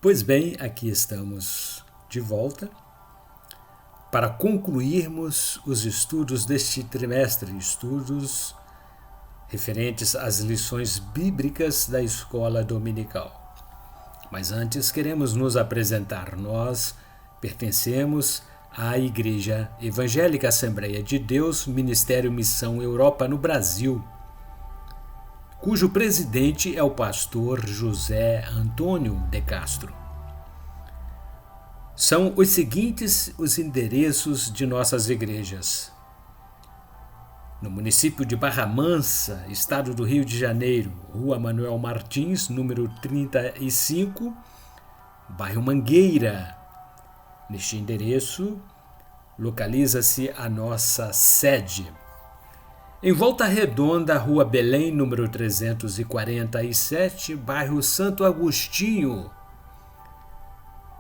Pois bem, aqui estamos de volta para concluirmos os estudos deste trimestre, estudos referentes às lições bíblicas da escola dominical. Mas antes queremos nos apresentar. Nós pertencemos à Igreja Evangélica Assembleia de Deus, Ministério Missão Europa no Brasil, cujo presidente é o pastor José Antônio de Castro. São os seguintes os endereços de nossas igrejas. No município de Barra Mansa, estado do Rio de Janeiro, Rua Manuel Martins, número 35, bairro Mangueira. Neste endereço, localiza-se a nossa sede. Em Volta Redonda, Rua Belém, número 347, bairro Santo Agostinho.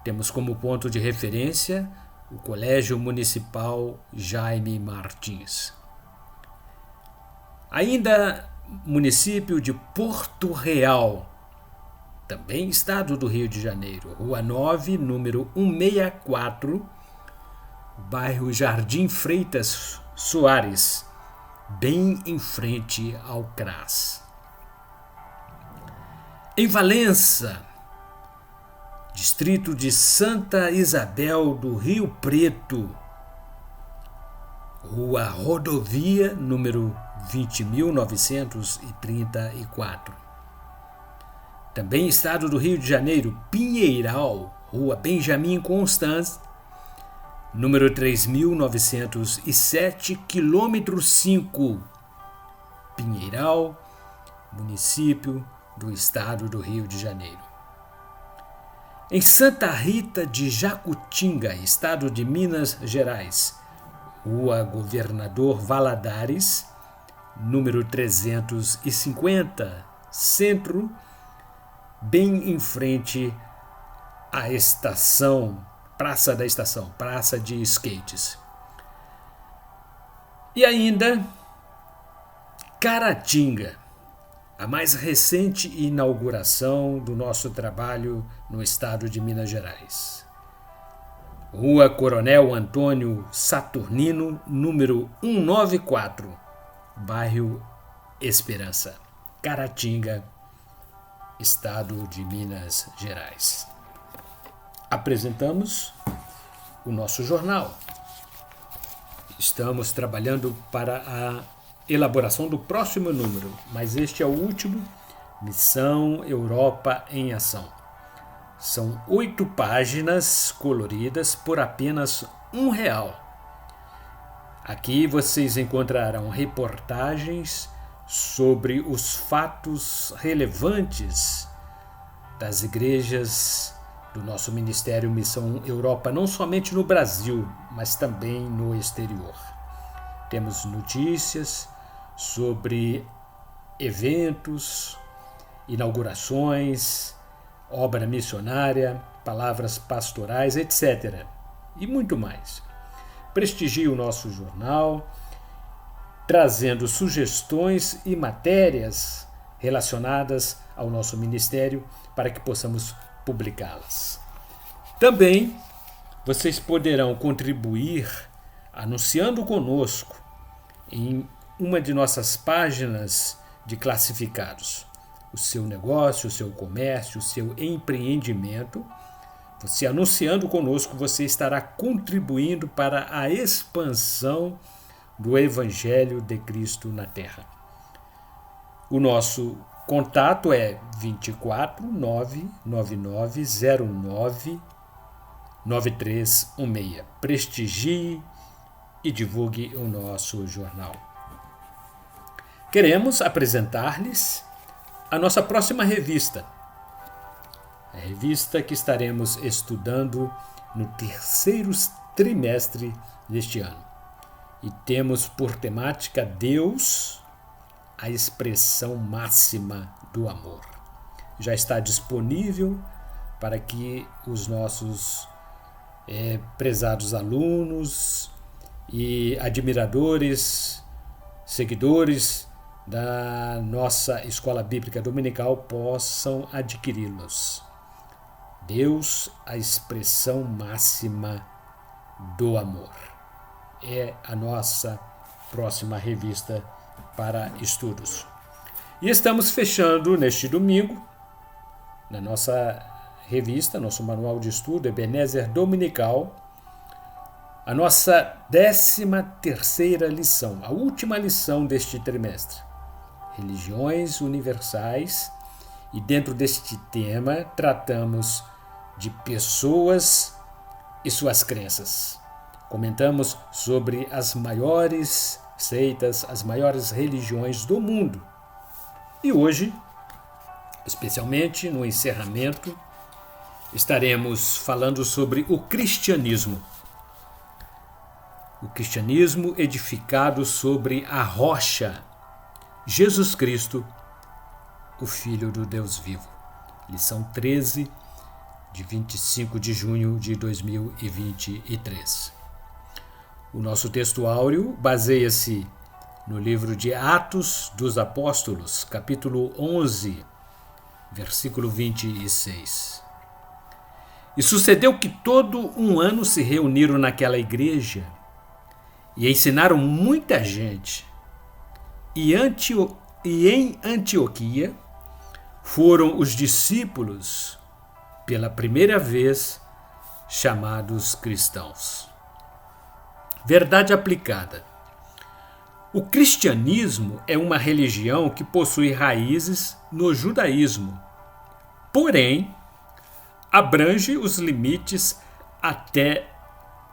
Temos como ponto de referência o Colégio Municipal Jaime Martins. Ainda município de Porto Real, também estado do Rio de Janeiro, Rua 9, número 164, bairro Jardim Freitas Soares, bem em frente ao CRAS. Em Valença, distrito de Santa Isabel do Rio Preto, Rua Rodovia, número 20.934. Também estado do Rio de Janeiro, Pinheiral, Rua Benjamin Constant, número 3.907, quilômetro 5, Pinheiral, município do estado do Rio de Janeiro. Em Santa Rita de Jacutinga, estado de Minas Gerais, Rua Governador Valadares, número 350, centro, bem em frente à estação, Praça da Estação, Praça de Skates. E ainda, Caratinga, a mais recente inauguração do nosso trabalho no estado de Minas Gerais. Rua Coronel Antônio Saturnino, número 194, bairro Esperança, Caratinga, estado de Minas Gerais. Apresentamos o nosso jornal. Estamos trabalhando para a elaboração do próximo número, mas este é o último, Missão Europa em Ação. São 8 páginas coloridas por apenas R$1. Aqui vocês encontrarão reportagens sobre os fatos relevantes das igrejas do nosso Ministério Missão Europa, não somente no Brasil, mas também no exterior. Temos notícias sobre eventos, inaugurações, obra missionária, palavras pastorais, etc. E muito mais. Prestigie o nosso jornal, trazendo sugestões e matérias relacionadas ao nosso ministério para que possamos publicá-las. Também vocês poderão contribuir anunciando conosco em uma de nossas páginas de classificados o seu negócio, o seu comércio, o seu empreendimento. Você anunciando conosco, você estará contribuindo para a expansão do Evangelho de Cristo na Terra. O nosso contato é 24 999 09 9316. Prestigie e divulgue o nosso jornal. Queremos apresentar-lhes a nossa próxima revista, a revista que estaremos estudando no terceiro trimestre deste ano. E temos por temática Deus, a expressão máxima do amor. Já está disponível para que os nossos prezados alunos e admiradores, seguidores da nossa Escola Bíblica Dominical possam adquiri-los. Deus, a expressão máxima do amor. É a nossa próxima revista para estudos. E estamos fechando neste domingo, na nossa revista, nosso manual de estudo, Ebenezer Dominical, a nossa 13ª lição, a última lição deste trimestre. Religiões universais, e dentro deste tema tratamos de pessoas e suas crenças. Comentamos sobre as maiores seitas, as maiores religiões do mundo. E hoje, especialmente no encerramento, estaremos falando sobre o cristianismo. O cristianismo edificado sobre a rocha, Jesus Cristo, o Filho do Deus vivo. Lição 13, de 25 de junho de 2023. O nosso texto áureo baseia-se no livro de Atos dos Apóstolos, capítulo 11, versículo 26. E sucedeu que todo um ano se reuniram naquela igreja e ensinaram muita gente. E em Antioquia foram os discípulos, pela primeira vez, chamados cristãos. Verdade aplicada. O cristianismo é uma religião que possui raízes no judaísmo, porém, abrange os limites até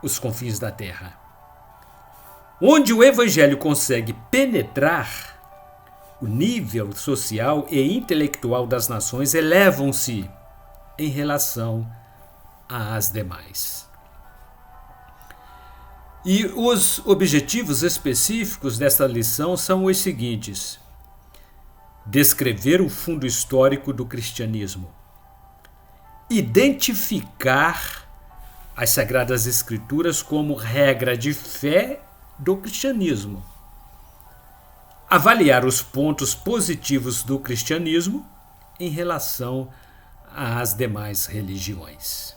os confins da terra. Onde o evangelho consegue penetrar, o nível social e intelectual das nações elevam-se em relação às demais. E os objetivos específicos desta lição são os seguintes: descrever o fundo histórico do cristianismo, identificar as Sagradas Escrituras como regra de fé do cristianismo, avaliar os pontos positivos do cristianismo em relação às demais religiões.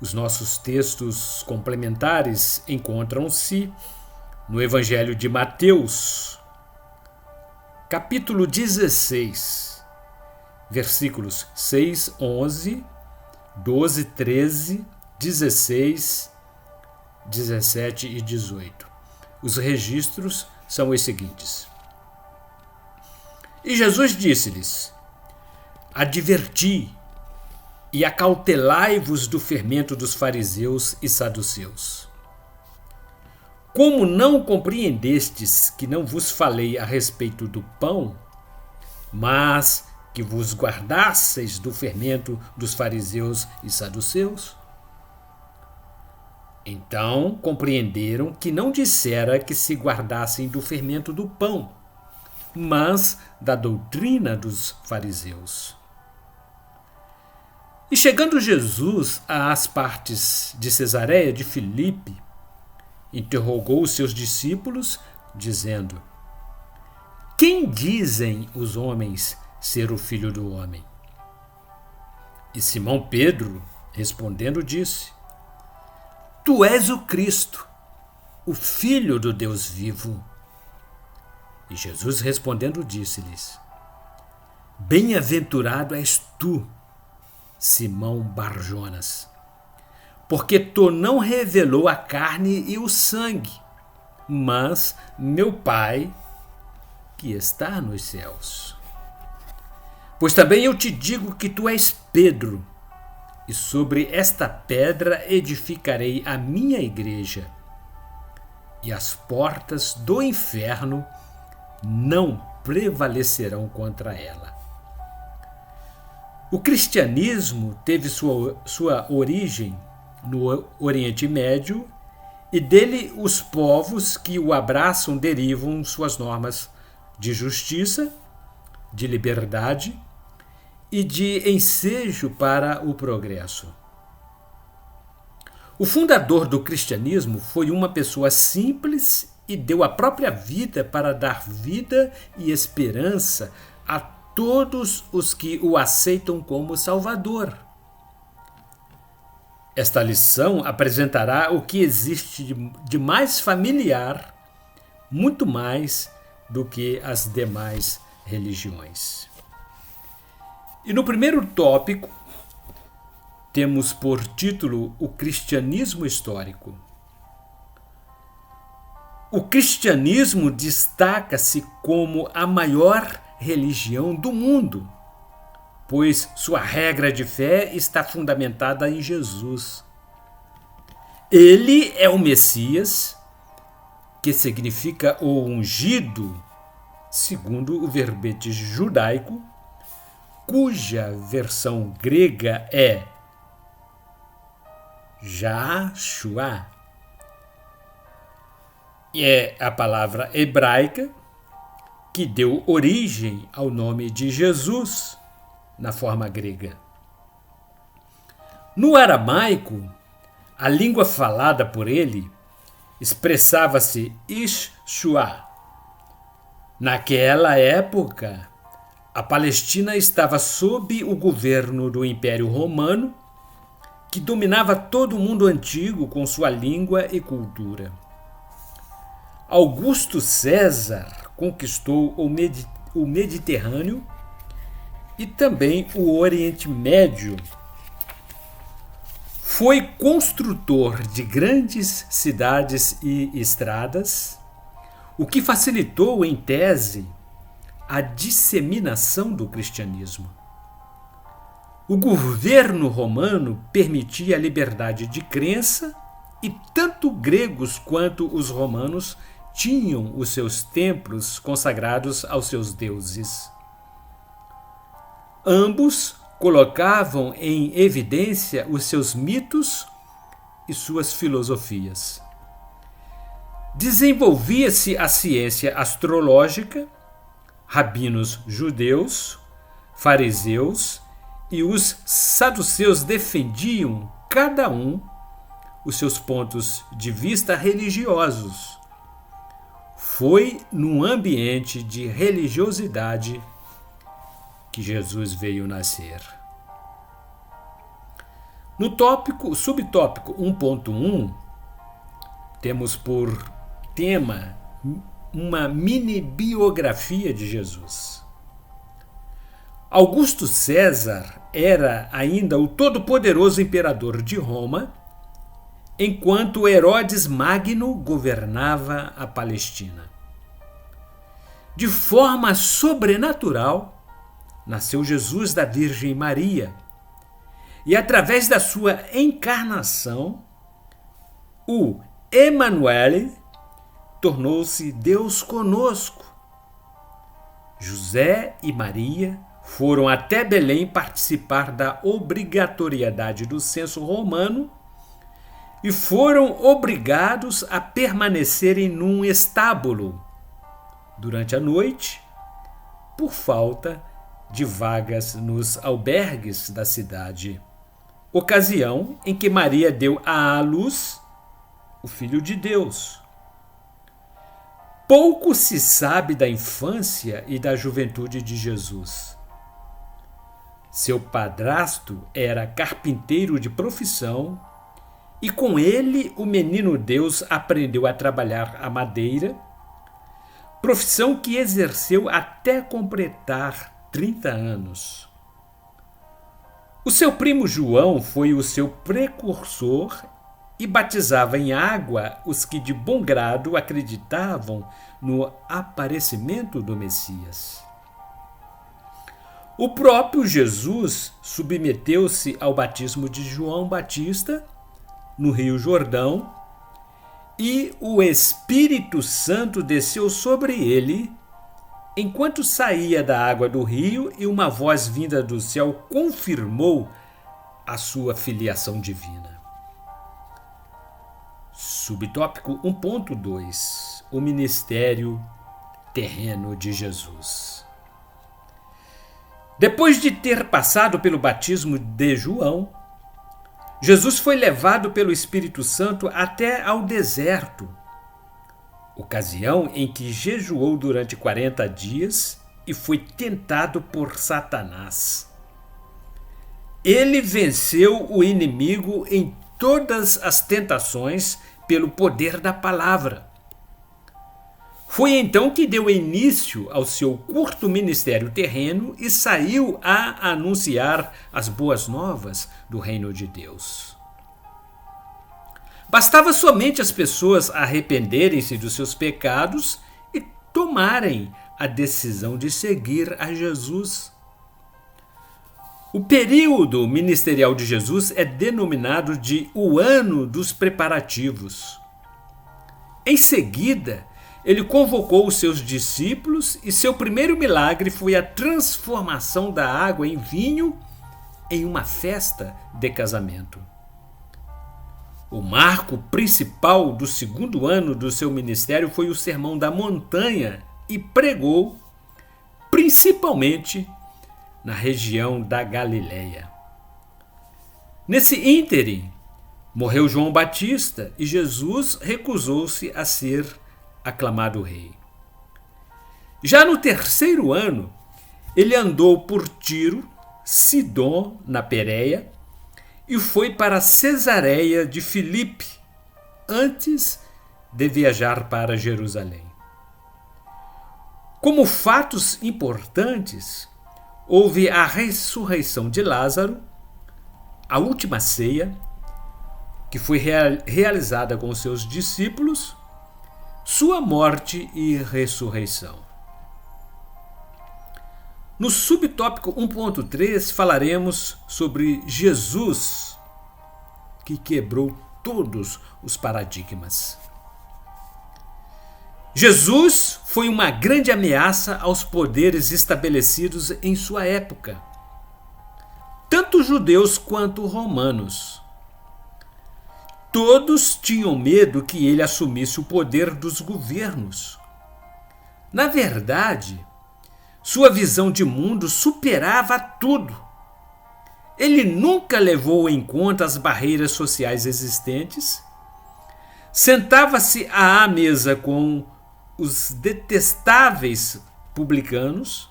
Os nossos textos complementares encontram-se no Evangelho de Mateus, capítulo 16, versículos 6, 11, 12, 13, 16, 17 e 18. Os registros são os seguintes. E Jesus disse-lhes: adverti e acautelai-vos do fermento dos fariseus e saduceus. Como não compreendestes que não vos falei a respeito do pão, mas que vos guardasseis do fermento dos fariseus e saduceus? Então compreenderam que não dissera que se guardassem do fermento do pão, mas da doutrina dos fariseus. E chegando Jesus às partes de Cesareia de Filipe, interrogou os seus discípulos, dizendo: quem dizem os homens ser o Filho do Homem? E Simão Pedro, respondendo, disse: tu és o Cristo, o Filho do Deus vivo. E Jesus respondendo disse-lhes: bem-aventurado és tu, Simão Barjonas, porque tu não revelou a carne e o sangue, mas meu Pai que está nos céus. Pois também eu te digo que tu és Pedro, e sobre esta pedra edificarei a minha igreja, e as portas do inferno não prevalecerão contra ela. O cristianismo teve sua origem no Oriente Médio, e dele os povos que o abraçam derivam suas normas de justiça, de liberdade e de ensejo para o progresso. O fundador do cristianismo foi uma pessoa simples e deu a própria vida para dar vida e esperança a todos os que o aceitam como Salvador. Esta lição apresentará o que existe de mais familiar, muito mais do que as demais religiões. E no primeiro tópico, temos por título o cristianismo histórico. O cristianismo destaca-se como a maior religião do mundo, pois sua regra de fé está fundamentada em Jesus. Ele é o Messias, que significa o ungido, segundo o verbete judaico, cuja versão grega é Yahshua. E é a palavra hebraica que deu origem ao nome de Jesus na forma grega. No aramaico, a língua falada por ele expressava-se Yeshua. Naquela época, a Palestina estava sob o governo do Império Romano, que dominava todo o mundo antigo com sua língua e cultura. Augusto César conquistou o Mediterrâneo e também o Oriente Médio. Foi construtor de grandes cidades e estradas, o que facilitou, em tese, a disseminação do cristianismo. O governo romano permitia a liberdade de crença e tanto gregos quanto os romanos tinham os seus templos consagrados aos seus deuses. Ambos colocavam em evidência os seus mitos e suas filosofias. Desenvolvia-se a ciência astrológica, rabinos judeus, fariseus e os saduceus defendiam, cada um, os seus pontos de vista religiosos. Foi num ambiente de religiosidade que Jesus veio nascer. No subtópico 1.1, temos por tema uma mini biografia de Jesus. Augusto César era ainda o todo-poderoso imperador de Roma, enquanto Herodes Magno governava a Palestina. De forma sobrenatural, nasceu Jesus da Virgem Maria, e através da sua encarnação, o Emanuele tornou-se Deus conosco. José e Maria foram até Belém participar da obrigatoriedade do censo romano e foram obrigados a permanecerem num estábulo durante a noite por falta de vagas nos albergues da cidade, ocasião em que Maria deu à luz o Filho de Deus. Pouco se sabe da infância e da juventude de Jesus. Seu padrasto era carpinteiro de profissão e com ele o menino Deus aprendeu a trabalhar a madeira, profissão que exerceu até completar 30 anos. O seu primo João foi o seu precursor e batizava em água os que de bom grado acreditavam no aparecimento do Messias. O próprio Jesus submeteu-se ao batismo de João Batista no Rio Jordão e o Espírito Santo desceu sobre ele enquanto saía da água do rio e uma voz vinda do céu confirmou a sua filiação divina. Subtópico 1.2 O ministério terreno de Jesus. Depois de ter passado pelo batismo de João, Jesus foi levado pelo Espírito Santo até ao deserto, ocasião em que jejuou durante 40 dias e foi tentado por Satanás. Ele venceu o inimigo em todas as tentações pelo poder da palavra. Foi então que deu início ao seu curto ministério terreno e saiu a anunciar as boas novas do reino de Deus. Bastava somente as pessoas arrependerem-se dos seus pecados e tomarem a decisão de seguir a Jesus. O período ministerial de Jesus é denominado de o ano dos preparativos. Em seguida, ele convocou os seus discípulos e seu primeiro milagre foi a transformação da água em vinho em uma festa de casamento. O marco principal do segundo ano do seu ministério foi o Sermão da Montanha e pregou principalmente na região da Galileia. Nesse ínterim, morreu João Batista e Jesus recusou-se a ser aclamado rei. Já no terceiro ano, ele andou por Tiro, Sidom, na Pérea, e foi para Cesareia de Filipe, antes de viajar para Jerusalém. Como fatos importantes, houve a ressurreição de Lázaro, a última ceia, que foi realizada com seus discípulos, sua morte e ressurreição. No subtópico 1.3 falaremos sobre Jesus, que quebrou todos os paradigmas. Jesus foi uma grande ameaça aos poderes estabelecidos em sua época, tanto judeus quanto romanos. Todos tinham medo que ele assumisse o poder dos governos. Na verdade, sua visão de mundo superava tudo. Ele nunca levou em conta as barreiras sociais existentes, sentava-se à mesa com os detestáveis publicanos,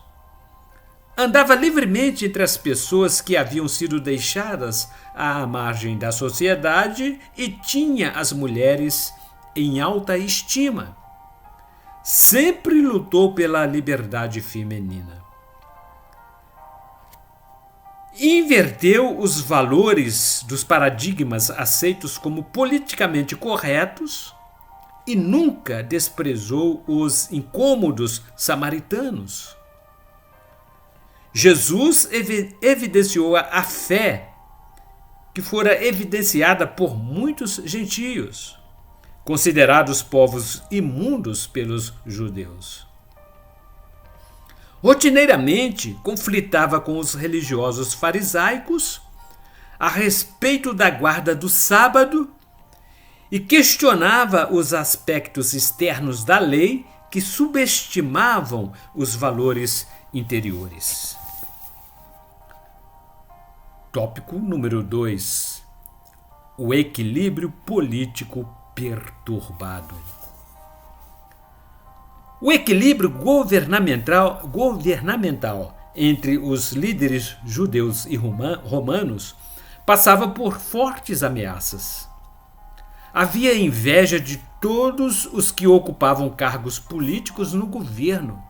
andava livremente entre as pessoas que haviam sido deixadas à margem da sociedade e tinha as mulheres em alta estima. Sempre lutou pela liberdade feminina. Inverteu os valores dos paradigmas aceitos como politicamente corretos e nunca desprezou os incômodos samaritanos. Jesus evidenciou a fé que fora evidenciada por muitos gentios, considerados povos imundos pelos judeus. Rotineiramente conflitava com os religiosos farisaicos a respeito da guarda do sábado e questionava os aspectos externos da lei que subestimavam os valores interiores. Tópico número 2. O equilíbrio político perturbado. O equilíbrio governamental entre os líderes judeus e romanos passava por fortes ameaças. Havia inveja de todos os que ocupavam cargos políticos no governo.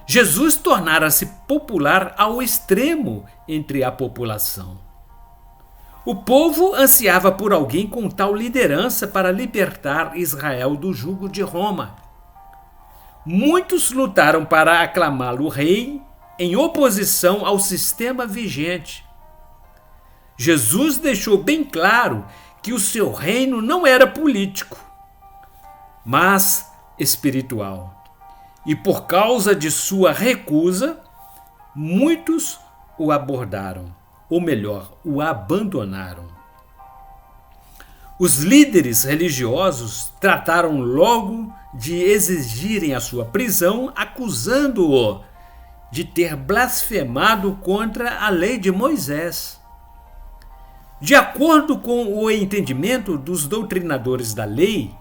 Jesus tornara-se popular ao extremo entre a população. O povo ansiava por alguém com tal liderança para libertar Israel do jugo de Roma. Muitos lutaram para aclamá-lo rei em oposição ao sistema vigente. Jesus deixou bem claro que o seu reino não era político, mas espiritual. E por causa de sua recusa, muitos o abordaram, ou melhor, o abandonaram. Os líderes religiosos trataram logo de exigirem a sua prisão, acusando-o de ter blasfemado contra a lei de Moisés. De acordo com o entendimento dos doutrinadores da lei,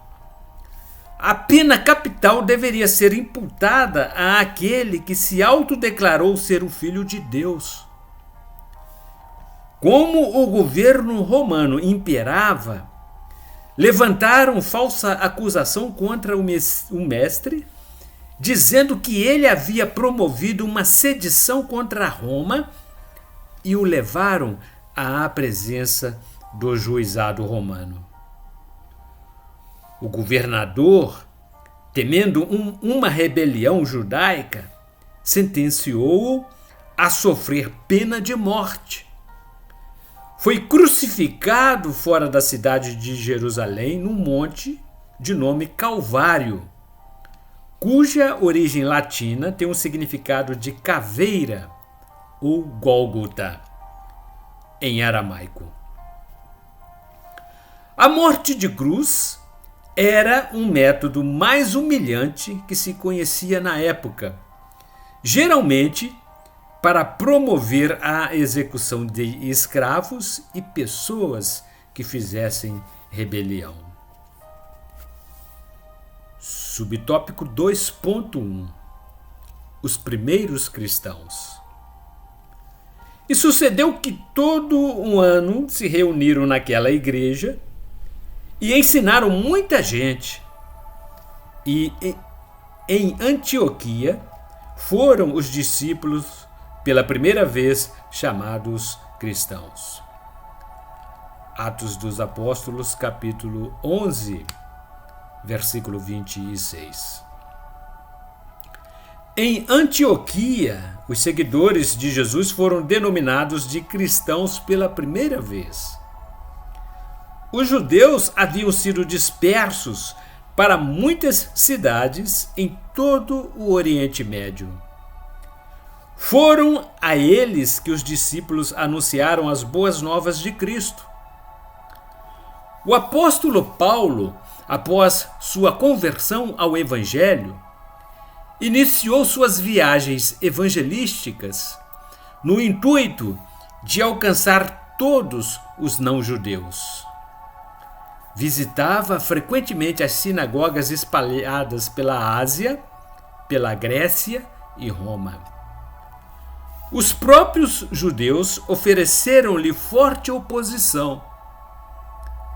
a pena capital deveria ser imputada àquele que se autodeclarou ser o Filho de Deus. Como o governo romano imperava, levantaram falsa acusação contra o mestre, dizendo que ele havia promovido uma sedição contra Roma e o levaram à presença do juizado romano. O governador, temendo uma rebelião judaica, sentenciou-o a sofrer pena de morte. Foi crucificado fora da cidade de Jerusalém, num monte de nome Calvário, cuja origem latina tem um significado de caveira ou Gólgota, em aramaico. A morte de cruz era um método mais humilhante que se conhecia na época, geralmente para promover a execução de escravos e pessoas que fizessem rebelião. Subtópico 2.1 Os primeiros cristãos. E sucedeu que todo um ano se reuniram naquela igreja e ensinaram muita gente. E em Antioquia foram os discípulos pela primeira vez chamados cristãos. Atos dos Apóstolos, capítulo 11, versículo 26. Em Antioquia, os seguidores de Jesus foram denominados de cristãos pela primeira vez. Os judeus haviam sido dispersos para muitas cidades em todo o Oriente Médio. Foram a eles que os discípulos anunciaram as boas novas de Cristo. O apóstolo Paulo, após sua conversão ao Evangelho, iniciou suas viagens evangelísticas no intuito de alcançar todos os não-judeus. Visitava frequentemente as sinagogas espalhadas pela Ásia, pela Grécia e Roma. Os próprios judeus ofereceram-lhe forte oposição,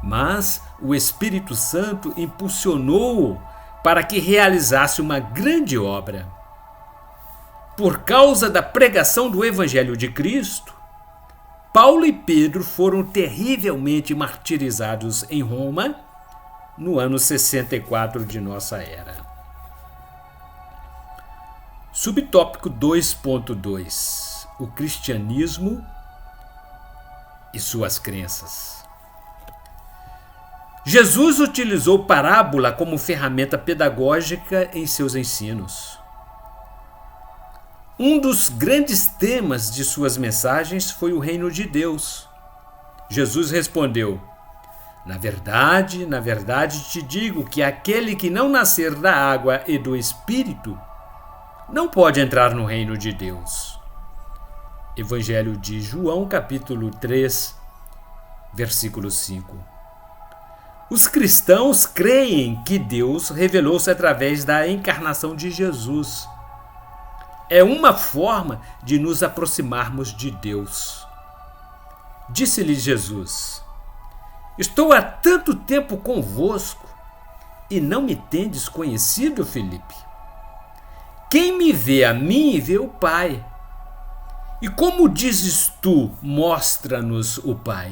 mas o Espírito Santo impulsionou-o para que realizasse uma grande obra. Por causa da pregação do Evangelho de Cristo, Paulo e Pedro foram terrivelmente martirizados em Roma no ano 64 de nossa era. Subtópico 2.2 O cristianismo e suas crenças. Jesus utilizou parábola como ferramenta pedagógica em seus ensinos. Um dos grandes temas de suas mensagens foi o reino de Deus. Jesus respondeu: na verdade, te digo que aquele que não nascer da água e do Espírito não pode entrar no reino de Deus. Evangelho de João, capítulo 3, versículo 5. Os cristãos creem que Deus revelou-se através da encarnação de Jesus. É uma forma de nos aproximarmos de Deus. Disse-lhe Jesus: estou há tanto tempo convosco e não me tendes conhecido, Filipe? Quem me vê a mim, vê o Pai. E como dizes tu, mostra-nos o Pai?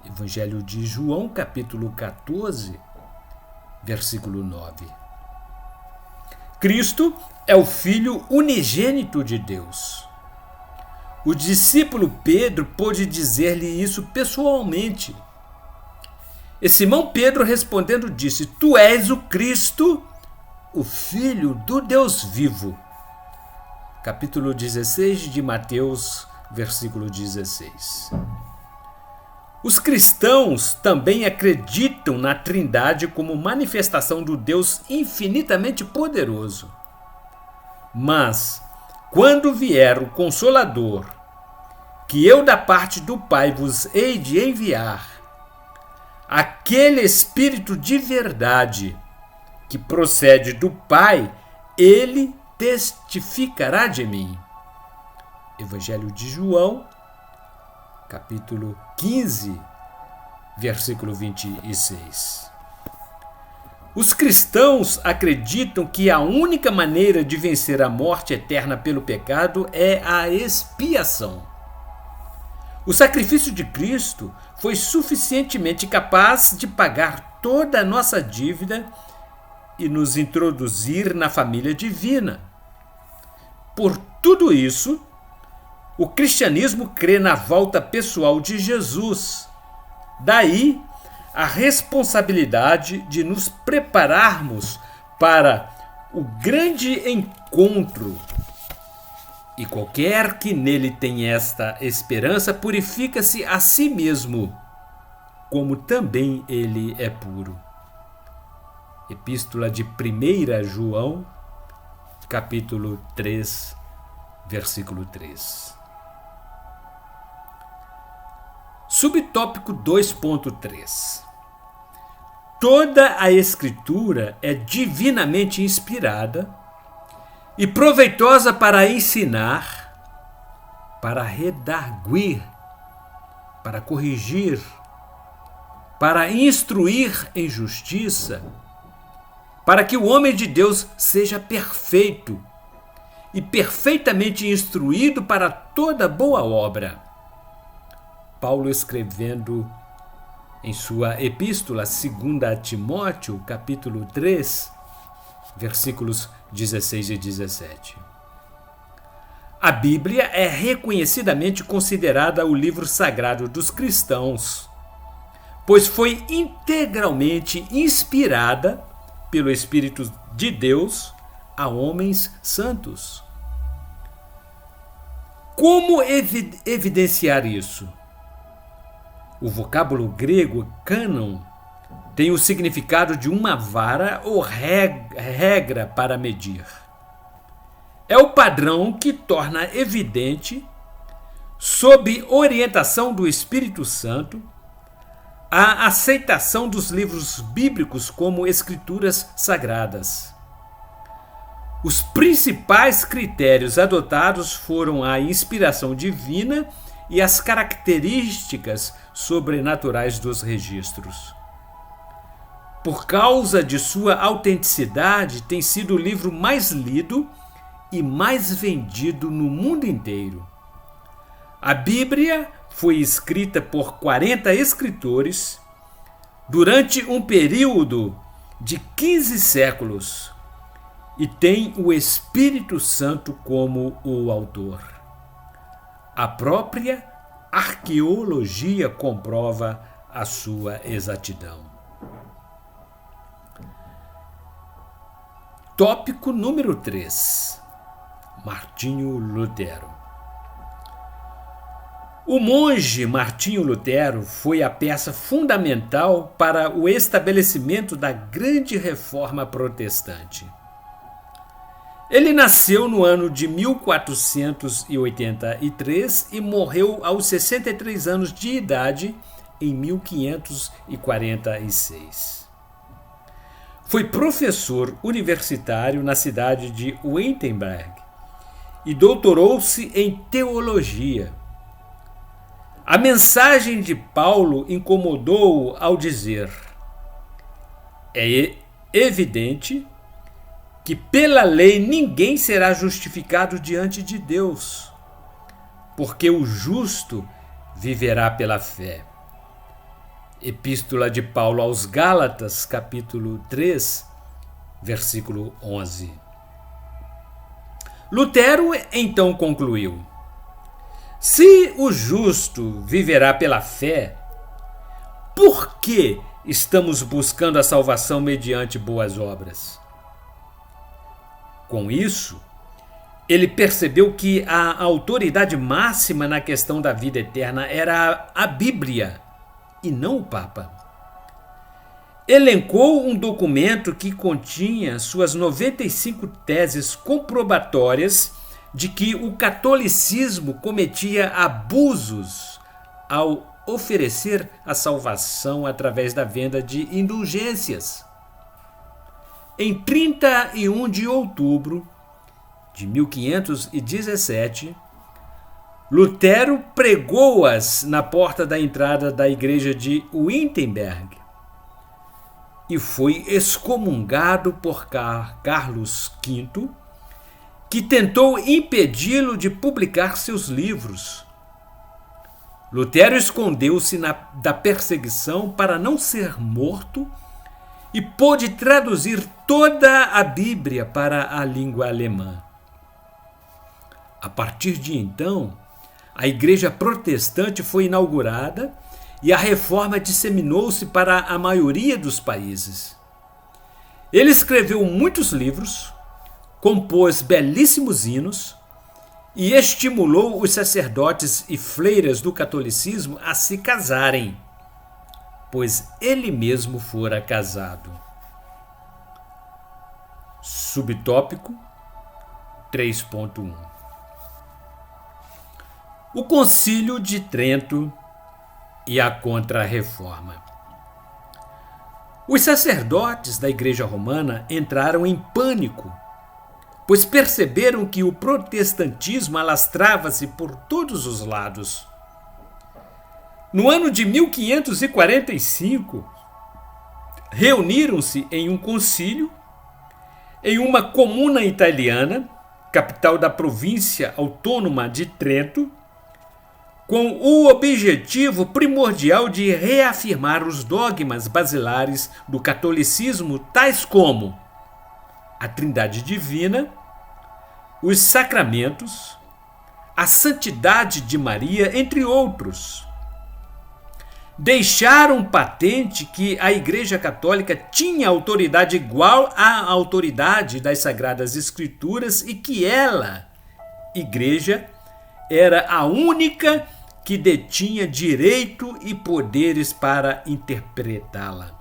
Evangelho de João, capítulo 14, versículo 9. Cristo é o Filho unigênito de Deus. O discípulo Pedro pôde dizer-lhe isso pessoalmente. E Simão Pedro respondendo disse: tu és o Cristo, o Filho do Deus vivo. Capítulo 16 de Mateus, versículo 16. Os cristãos também acreditam na Trindade como manifestação do Deus infinitamente poderoso. Mas, quando vier o Consolador, que eu da parte do Pai vos hei de enviar, aquele Espírito de verdade que procede do Pai, ele testificará de mim. Evangelho de João, capítulo 15, versículo 26. Os cristãos acreditam que a única maneira de vencer a morte eterna pelo pecado é a expiação. O sacrifício de Cristo foi suficientemente capaz de pagar toda a nossa dívida e nos introduzir na família divina. Por tudo isso, o cristianismo crê na volta pessoal de Jesus. Daí, a responsabilidade de nos prepararmos para o grande encontro. E qualquer que nele tenha esta esperança purifica-se a si mesmo, como também ele é puro. Epístola de 1 João, capítulo 3, versículo 3. Subtópico 2.3. Toda a Escritura é divinamente inspirada e proveitosa para ensinar, para redarguir, para corrigir, para instruir em justiça, para que o homem de Deus seja perfeito e perfeitamente instruído para toda boa obra. Paulo escrevendo em sua epístola 2 Timóteo, capítulo 3, versículos 16 e 17. A Bíblia é reconhecidamente considerada o livro sagrado dos cristãos, pois foi integralmente inspirada pelo Espírito de Deus a homens santos. Como evidenciar isso? O vocábulo grego cânon tem o significado de uma vara ou regra para medir. É o padrão que torna evidente, sob orientação do Espírito Santo, a aceitação dos livros bíblicos como escrituras sagradas. Os principais critérios adotados foram a inspiração divina e as características sobrenaturais dos registros. Por causa de sua autenticidade, tem sido o livro mais lido e mais vendido no mundo inteiro. A Bíblia foi escrita por 40 escritores durante um período de 15 séculos e tem o Espírito Santo como o autor. A própria arqueologia comprova a sua exatidão. Tópico número 3. Martinho Lutero. O monge Martinho Lutero foi a peça fundamental para o estabelecimento da grande reforma protestante. Ele nasceu no ano de 1483 e morreu aos 63 anos de idade em 1546. Foi professor universitário na cidade de Wittenberg e doutorou-se em teologia. A mensagem de Paulo incomodou-o ao dizer: é evidente que pela lei ninguém será justificado diante de Deus, porque o justo viverá pela fé. Epístola de Paulo aos Gálatas, capítulo 3, versículo 11. Lutero então concluiu: se o justo viverá pela fé, por que estamos buscando a salvação mediante boas obras? Com isso, ele percebeu que a autoridade máxima na questão da vida eterna era a Bíblia e não o Papa. Elencou um documento que continha suas 95 teses comprobatórias de que o catolicismo cometia abusos ao oferecer a salvação através da venda de indulgências. Em 31 de outubro de 1517, Lutero pregou-as na porta da entrada da igreja de Wittenberg e foi excomungado por Carlos V, que tentou impedi-lo de publicar seus livros. Lutero escondeu-se da perseguição para não ser morto e pôde traduzir toda a Bíblia para a língua alemã. A partir de então, a Igreja Protestante foi inaugurada e a Reforma disseminou-se para a maioria dos países. Ele escreveu muitos livros, compôs belíssimos hinos e estimulou os sacerdotes e freiras do catolicismo a se casarem, pois ele mesmo fora casado. Subtópico 3.1. O Concílio de Trento e a Contra-Reforma. Os sacerdotes da Igreja Romana entraram em pânico, pois perceberam que o protestantismo alastrava-se por todos os lados. No ano de 1545, reuniram-se em um concílio em uma comuna italiana, capital da província autônoma de Trento, com o objetivo primordial de reafirmar os dogmas basilares do catolicismo, tais como a Trindade Divina, os sacramentos, a santidade de Maria, entre outros. Deixaram patente que a Igreja Católica tinha autoridade igual à autoridade das Sagradas Escrituras e que ela, Igreja, era a única que detinha direito e poderes para interpretá-la.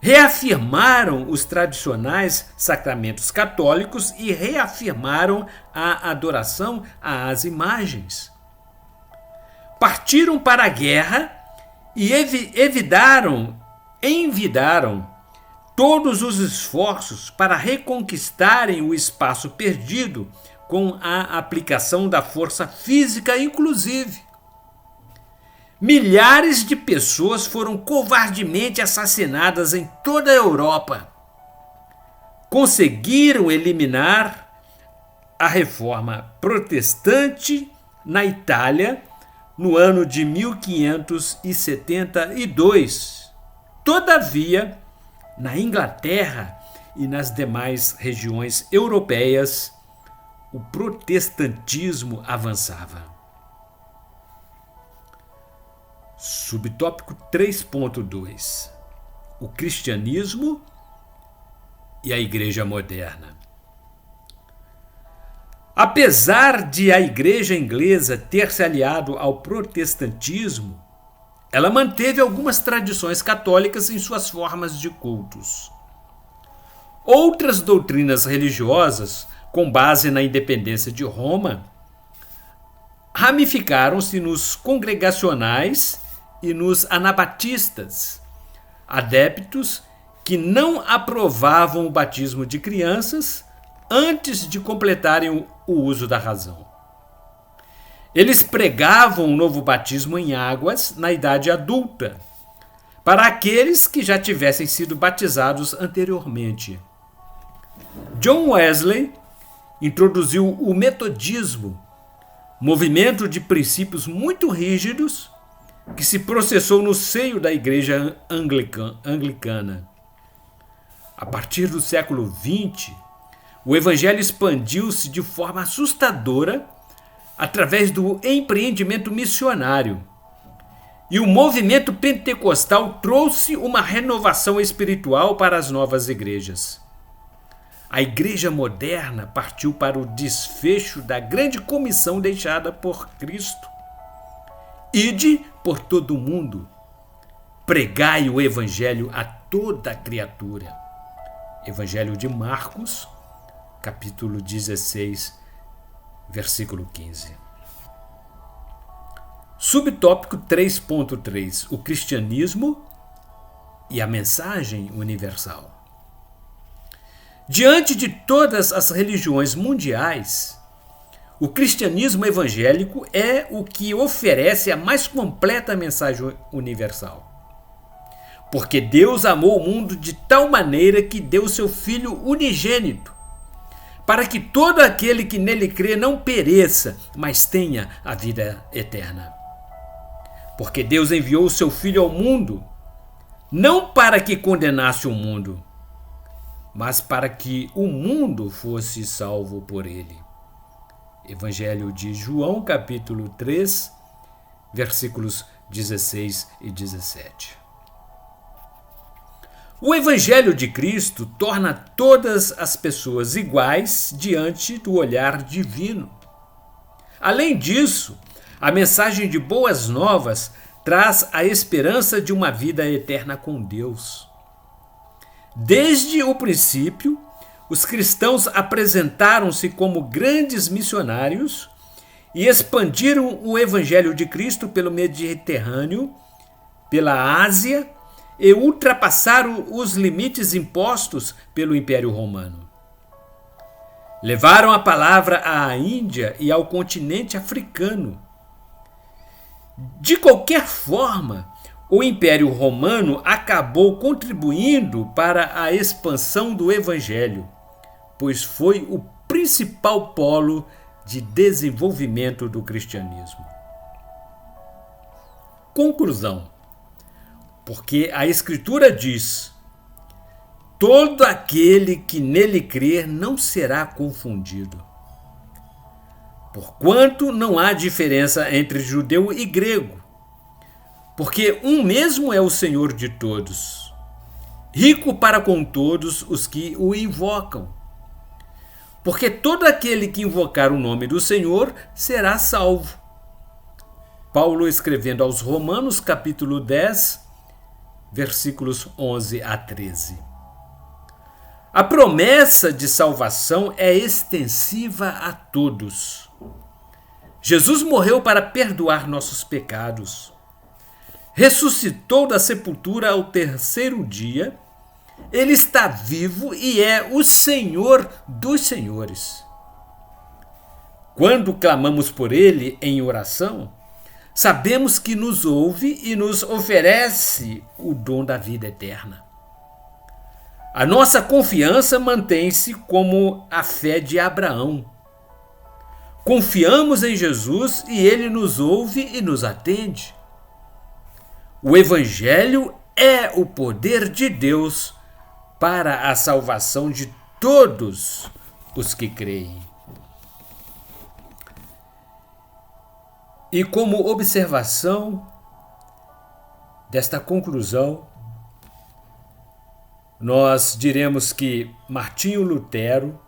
Reafirmaram os tradicionais sacramentos católicos e reafirmaram a adoração às imagens. Partiram para a guerra e envidaram todos os esforços para reconquistarem o espaço perdido com a aplicação da força física, inclusive. Milhares de pessoas foram covardemente assassinadas em toda a Europa. Conseguiram eliminar a reforma protestante na Itália no ano de 1572. Todavia, na Inglaterra e nas demais regiões europeias, o protestantismo avançava. Subtópico 3.2. O cristianismo e a Igreja moderna. Apesar de a Igreja inglesa ter se aliado ao protestantismo, ela manteve algumas tradições católicas em suas formas de cultos. Outras doutrinas religiosas, com base na independência de Roma, ramificaram-se nos congregacionais e nos anabatistas, adeptos que não aprovavam o batismo de crianças antes de completarem o uso da razão. Eles pregavam o novo batismo em águas na idade adulta, para aqueles que já tivessem sido batizados anteriormente. John Wesley introduziu o metodismo, movimento de princípios muito rígidos que se processou no seio da Igreja Anglicana. A partir do século XX, o evangelho expandiu-se de forma assustadora através do empreendimento missionário. E o movimento pentecostal trouxe uma renovação espiritual para as novas igrejas. A igreja moderna partiu para o desfecho da grande comissão deixada por Cristo. Ide por todo o mundo, pregai o evangelho a toda criatura. Evangelho de Marcos, capítulo 16, versículo 15. Subtópico 3.3. O cristianismo e a mensagem universal. Diante de todas as religiões mundiais, o cristianismo evangélico é o que oferece a mais completa mensagem universal. Porque Deus amou o mundo de tal maneira que deu seu Filho unigênito, para que todo aquele que nele crê não pereça, mas tenha a vida eterna. Porque Deus enviou o seu Filho ao mundo, não para que condenasse o mundo, mas para que o mundo fosse salvo por ele. Evangelho de João, capítulo 3, versículos 16 e 17. O Evangelho de Cristo torna todas as pessoas iguais diante do olhar divino. Além disso, a mensagem de boas novas traz a esperança de uma vida eterna com Deus. Desde o princípio, os cristãos apresentaram-se como grandes missionários e expandiram o Evangelho de Cristo pelo Mediterrâneo, pela Ásia e ultrapassaram os limites impostos pelo Império Romano. Levaram a palavra à Índia e ao continente africano. De qualquer forma, o Império Romano acabou contribuindo para a expansão do Evangelho, pois foi o principal polo de desenvolvimento do cristianismo. Conclusão. Porque a Escritura diz: todo aquele que nele crer não será confundido. Porquanto não há diferença entre judeu e grego, porque um mesmo é o Senhor de todos, rico para com todos os que o invocam. Porque todo aquele que invocar o nome do Senhor será salvo. Paulo escrevendo aos Romanos, capítulo 10, versículos 11 a 13. A promessa de salvação é extensiva a todos. Jesus morreu para perdoar nossos pecados. Ressuscitou da sepultura ao terceiro dia. Ele está vivo e é o Senhor dos senhores. Quando clamamos por ele em oração, sabemos que nos ouve e nos oferece o dom da vida eterna. A nossa confiança mantém-se como a fé de Abraão. Confiamos em Jesus e ele nos ouve e nos atende. O Evangelho é o poder de Deus para a salvação de todos os que creem. E como observação desta conclusão, nós diremos que Martinho Lutero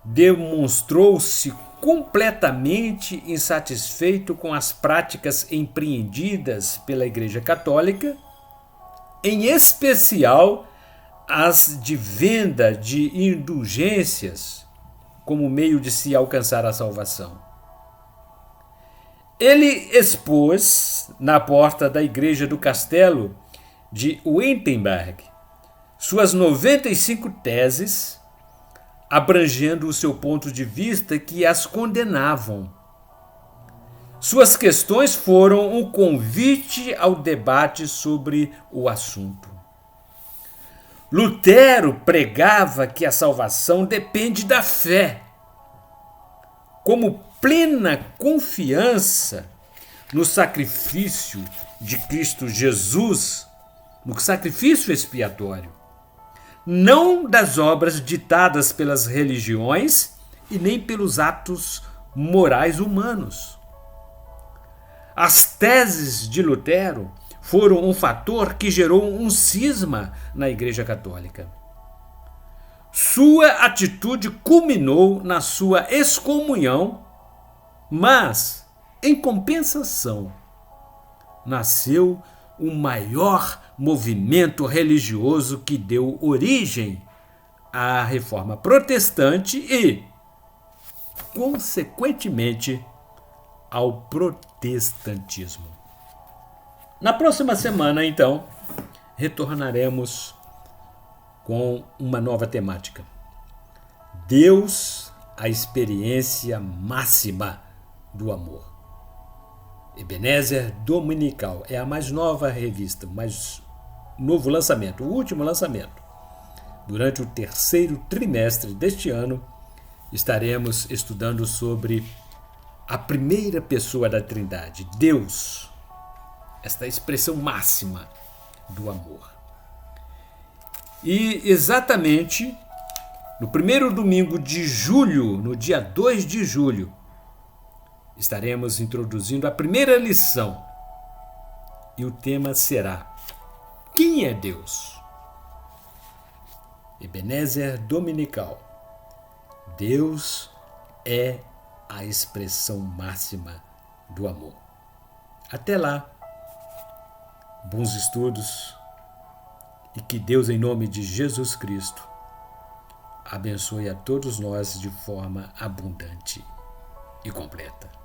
demonstrou-se completamente insatisfeito com as práticas empreendidas pela Igreja Católica, em especial as de venda de indulgências como meio de se alcançar a salvação. Ele expôs na porta da igreja do castelo de Wittenberg suas 95 teses, abrangendo o seu ponto de vista que as condenavam. Suas questões foram um convite ao debate sobre o assunto. Lutero pregava que a salvação depende da fé, como plena confiança no sacrifício de Cristo Jesus, no sacrifício expiatório, não das obras ditadas pelas religiões e nem pelos atos morais humanos. As teses de Lutero foram um fator que gerou um cisma na Igreja Católica. Sua atitude culminou na sua excomunhão, mas, em compensação, nasceu o maior movimento religioso que deu origem à Reforma Protestante e, consequentemente, ao protestantismo. Na próxima semana, então, retornaremos com uma nova temática. Deus, a experiência máxima do amor. Ebenezer Dominical é a mais nova revista, o mais novo lançamento, o último lançamento. Durante o terceiro trimestre deste ano, estaremos estudando sobre a primeira pessoa da Trindade, Deus, esta expressão máxima do amor. E exatamente no primeiro domingo de julho, no dia 2 de julho, estaremos introduzindo a primeira lição. E o tema será: quem é Deus? Ebenezer Dominical. Deus é a expressão máxima do amor. Até lá, bons estudos e que Deus, em nome de Jesus Cristo, abençoe a todos nós de forma abundante e completa.